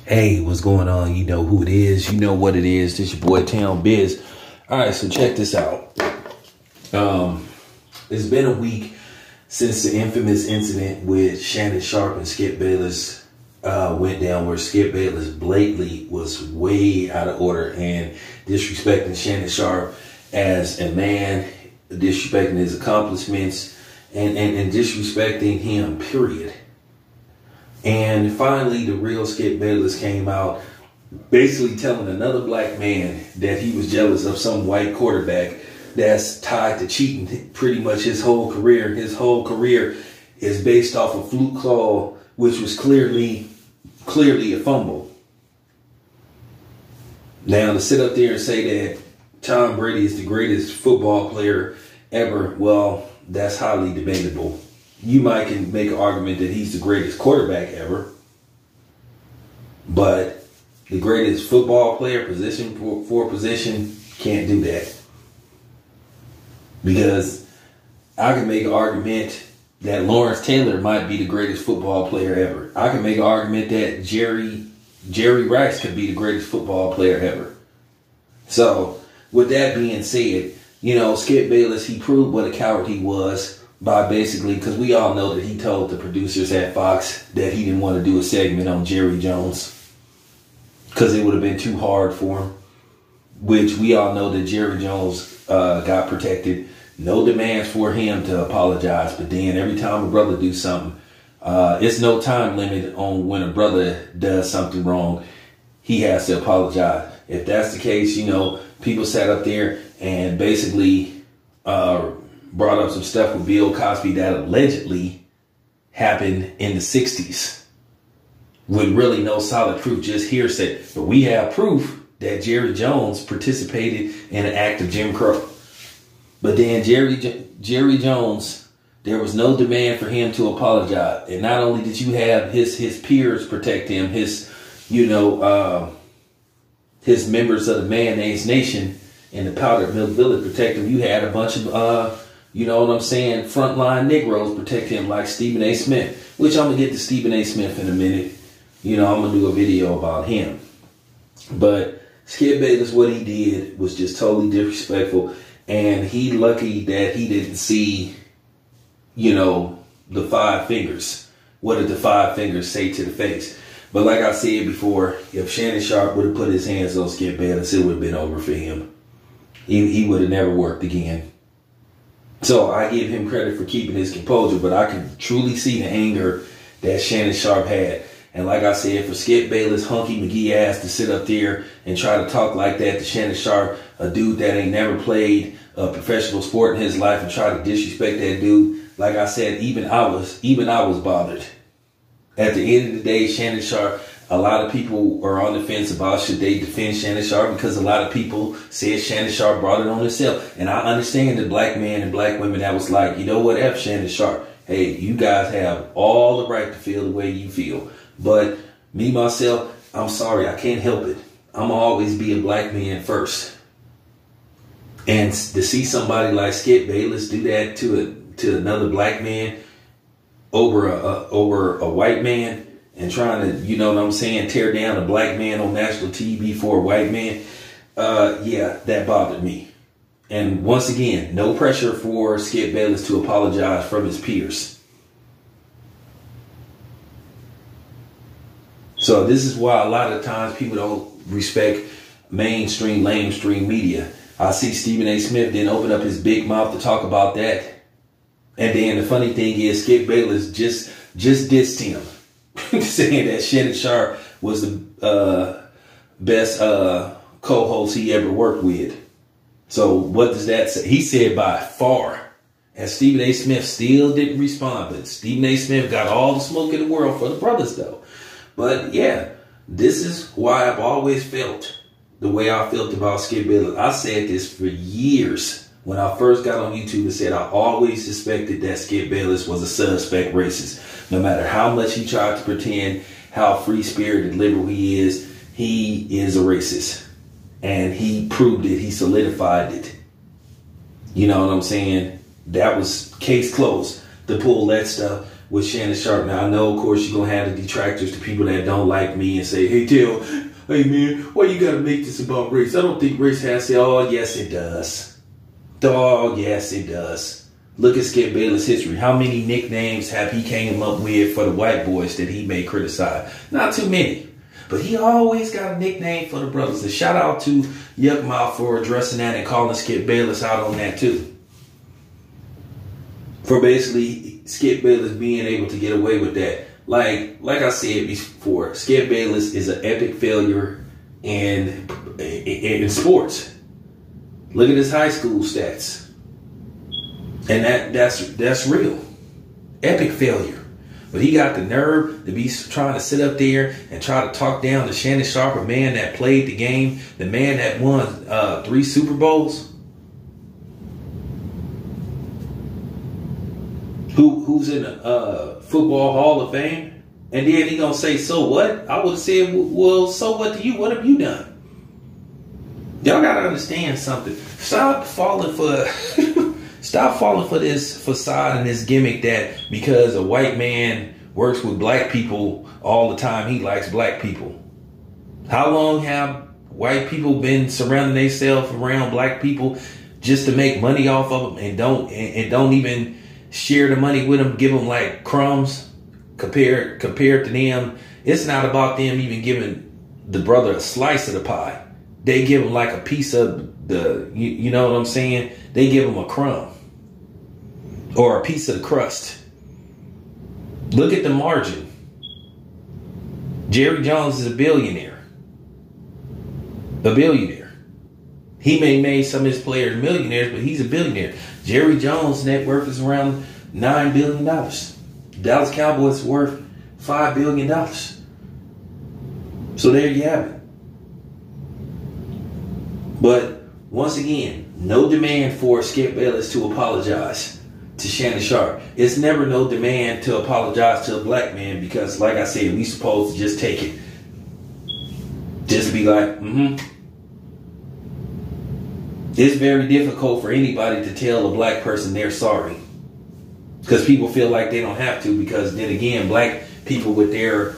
Hey, what's going on? You know who it is. You know what it is. This your boy Town Biz. All right, so check this out. It's been a week since the infamous incident with Shannon Sharpe and Skip Bayless went down, where Skip Bayless blatantly was way out of order and disrespecting Shannon Sharpe as a man, disrespecting his accomplishments, and disrespecting him, period. And finally, the real Skip Bayless came out, basically telling another black man that he was jealous of some white quarterback that's tied to cheating pretty much his whole career. His whole career is based off a fluke call, which was clearly a fumble. Now, to sit up there and say that Tom Brady is the greatest football player ever, well, that's highly debatable. You might can make an argument that he's the greatest quarterback ever, but the greatest football player, position for position, can't do that. Because I can make an argument that Lawrence Taylor might be the greatest football player ever. I can make an argument that Jerry Rice could be the greatest football player ever. So, with that being said, Skip Bayless, he proved what a coward he was by basically, because we all know that he told the producers at Fox that he didn't want to do a segment on Jerry Jones because it would have been too hard for him, which we all know that Jerry Jones got protected. No demands for him to apologize, but then every time a brother do something, it's no time limit on when a brother does something wrong. He has to apologize. If that's the case, people sat up there and basically brought up some stuff with Bill Cosby that allegedly happened in the 60s with really no solid proof, just hearsay. But we have proof that Jerry Jones participated in an act of Jim Crow. But then Jerry Jones, there was no demand for him to apologize. And not only did you have his peers protect him, his members of the Mayonnaise Nation in the Powdered Milk Village protect him, you had a bunch of frontline Negroes protect him, like Stephen A. Smith, which I'm going to get to Stephen A. Smith in a minute. I'm going to do a video about him. But Skip Bayless, what he did was just totally disrespectful. And he lucky that he didn't see, the five fingers. What did the five fingers say to the face? But like I said before, if Shannon Sharpe would have put his hands on Skip Bayless, it would have been over for him. He would have never worked again. So I give him credit for keeping his composure, but I can truly see the anger that Shannon Sharpe had. And like I said, for Skip Bayless, hunky McGee ass, to sit up there and try to talk like that to Shannon Sharpe, a dude that ain't never played a professional sport in his life, and try to disrespect that dude. Like I said, even I was bothered. At the end of the day, Shannon Sharpe, a lot of people are on the fence about should they defend Shannon Sharpe, because a lot of people said Shannon Sharpe brought it on himself. And I understand the black man and black women that was like, what, F Shannon Sharpe. Hey, you guys have all the right to feel the way you feel. But me, myself, I'm sorry, I can't help it. I'm always be a black man first. And to see somebody like Skip Bayless do that to another black man over a white man, and trying to, tear down a black man on national TV for a white man, that bothered me. And once again, no pressure for Skip Bayless to apologize from his peers. So this is why a lot of times people don't respect mainstream, lamestream media. I see Stephen A. Smith didn't open up his big mouth to talk about that. And then the funny thing is, Skip Bayless just dissed him, saying that Shannon Sharpe was the best co-host he ever worked with. So what does that say? He said by far. And Stephen A. Smith still didn't respond. But Stephen A. Smith got all the smoke in the world for the brothers, though. But yeah, this is why I've always felt the way I felt about Skip Bayless. I said this for years when I first got on YouTube and said I always suspected that Skip Bayless was a suspect racist. No matter how much he tried to pretend how free-spirited liberal he is a racist. And he proved it. He solidified it. You know what I'm saying? That was case closed to pull that stuff. with Shannon Sharp. Now I know, of course, you're gonna have the detractors, the people that don't like me, and say, "Hey, Dale, hey man, why you gotta make this about race?" I don't think race has to say, "Oh, yes, it does. Oh, yes, it does." Look at Skip Bayless' history. How many nicknames have he came up with for the white boys that he may criticize? Not too many. But he always got a nickname for the brothers. And shout out to Yuckmouth for addressing that and calling Skip Bayless out on that too. For basically Skip Bayless being able to get away with that. Like I said before, Skip Bayless is an epic failure in sports. Look at his high school stats. And that's real. Epic failure. But he got the nerve to be trying to sit up there and try to talk down to Shannon Sharp, a man that played the game, the man that won 3 Super Bowls. Who's in the Football Hall of Fame. And then he gonna say, "So what?" I would have said, "Well, so what to you? What have you done?" Y'all gotta understand something. Stop falling for this facade and this gimmick that because a white man works with black people all the time, he likes black people. How long have white people been surrounding themselves around black people just to make money off of them and don't even share the money with them, give them like crumbs compared to them? It's not about them even giving the brother a slice of the pie. They give him like a piece of you know what I'm saying? They give him a crumb or a piece of the crust. Look at the margin. Jerry Jones is a billionaire. He may made some of his players millionaires, but he's a billionaire. Jerry Jones' net worth is around $9 billion. Dallas Cowboys worth $5 billion. So there you have it. But once again, no demand for Skip Bayless to apologize to Shannon Sharp. It's never no demand to apologize to a black man because, like I said, we supposed to just take it. Just be like, It's very difficult for anybody to tell a black person they're sorry. Because people feel like they don't have to, because then again, black people with their,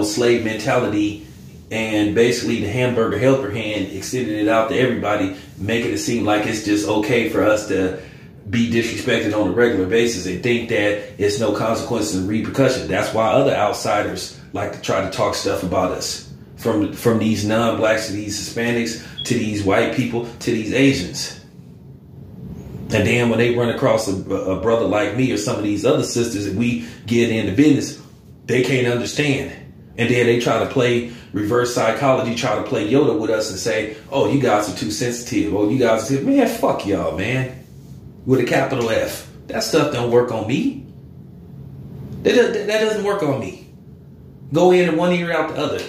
slave mentality and basically the hamburger helper hand extending it out to everybody, making it seem like it's just okay for us to be disrespected on a regular basis and think that it's no consequences and repercussions. That's why other outsiders like to try to talk stuff about us, from these non-blacks to these Hispanics to these white people to these Asians. And then when they run across a brother like me or some of these other sisters and we get into business, they can't understand. And then they try to play reverse psychology, try to play Yoda with us and say, "Oh, you guys are too sensitive. Oh, you guys are," man, fuck y'all, man. With a capital F. That stuff don't work on me. That doesn't work on me. Go in one ear out the other.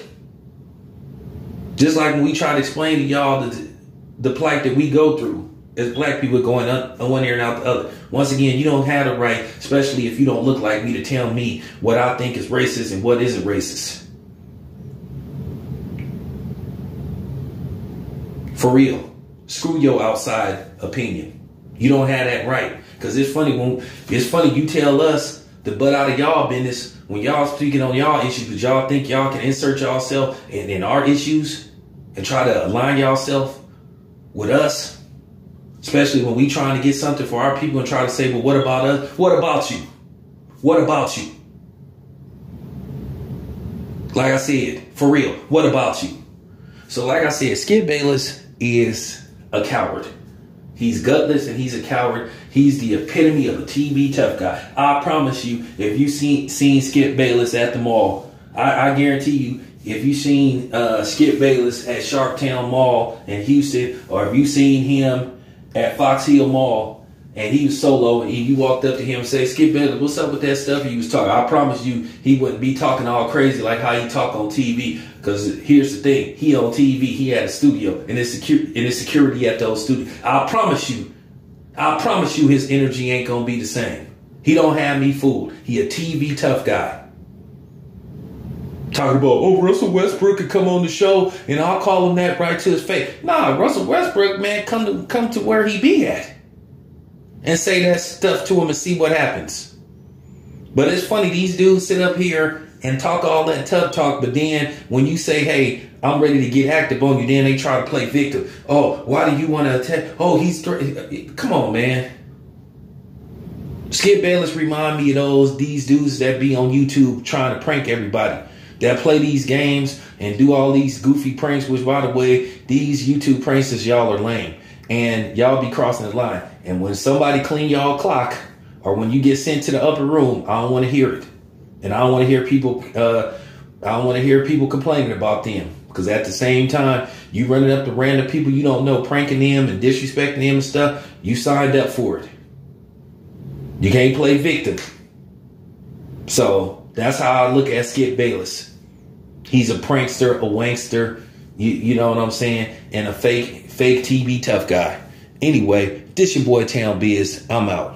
Just like when we try to explain to y'all the plight that we go through as black people, going one ear and out the other. Once again, you don't have the right, especially if you don't look like me, to tell me what I think is racist and what isn't racist. For real. Screw your outside opinion. You don't have that right. Because it's funny you tell us the butt out of y'all business when y'all speaking on y'all issues, because y'all think y'all can insert y'allself in our issues and try to align y'allself with us. Especially when we trying to get something for our people and try to say, "Well, what about us? What about you? What about you?" Like I said, for real, what about you? So like I said, Skip Bayless is a coward. He's gutless and he's a coward. He's the epitome of a TV tough guy. I promise you, if you seen Skip Bayless at the mall, I guarantee you, if you seen Skip Bayless at Sharptown Mall in Houston, or if you seen him at Fox Hill Mall and he was solo and you walked up to him and say, "Skip Bayless, what's up with that stuff he was talking?" I promise you, he wouldn't be talking all crazy like how he talk on TV. Because here's the thing, he on TV, he had a studio, and his security at those studios. I promise you his energy ain't gonna be the same. He don't have me fooled. He a TV tough guy. Talking about, "Oh, Russell Westbrook could come on the show and I'll call him that right to his face." Nah, Russell Westbrook, man, come to where he be at and say that stuff to him and see what happens. But it's funny, these dudes sit up here and talk all that tough talk, but then when you say, hey, I'm ready to get active on you, then they try to play victim. Oh, why do you want to attack? Oh, come on, man. Skip Bayless remind me of these dudes that be on YouTube trying to prank everybody, that play these games and do all these goofy pranks, which, by the way, these YouTube pranksters, y'all are lame. And y'all be crossing the line. And when somebody clean y'all clock, or when you get sent to the upper room, I don't want to hear it. And I don't want to hear people complaining about them. Because at the same time, you running up to random people you don't know, pranking them and disrespecting them and stuff, you signed up for it. You can't play victim. So that's how I look at Skip Bayless. He's a prankster, a wankster, you know what I'm saying, and a fake TB tough guy. Anyway, this your boy Town Biz. I'm out.